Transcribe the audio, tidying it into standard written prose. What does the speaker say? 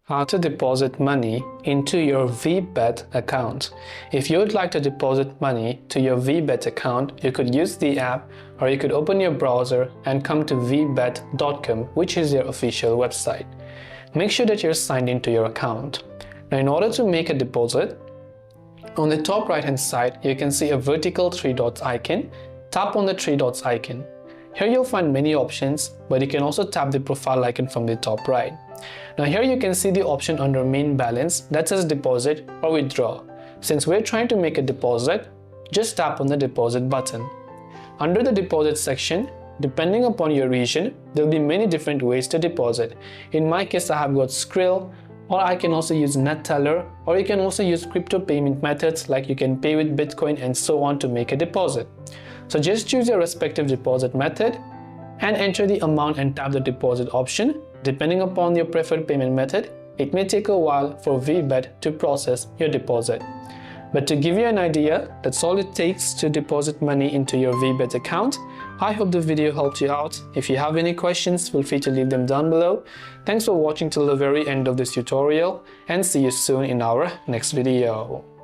How to deposit money into your VBet account. If you would like to deposit money to your VBet account, you could use the app or you could open your browser and come to vbet.com, which is your official website. Make sure that you're signed into your account. Now, in order to make a deposit, on the top right hand side, you can see a vertical three dots icon. Tap on the three dots icon. Here you'll find many options, but you can also tap the profile icon from the top right. Now here you can see the option under main balance that says deposit or withdraw. Since we're trying to make a deposit, just tap on the deposit button. Under the deposit section, depending upon your region, there'll be many different ways to deposit. In my case, I have got Skrill, or I can also use Neteller, or you can also use crypto payment methods like you can pay with Bitcoin and so on to make a deposit. So just choose your respective deposit method and enter the amount and tap the deposit option. Depending upon your preferred payment method, it may take a while for VBet to process your deposit. But to give you an idea, that's all it takes to deposit money into your VBet account. I hope the video helped you out. If you have any questions, feel free to leave them down below. Thanks for watching till the very end of this tutorial and see you soon in our next video.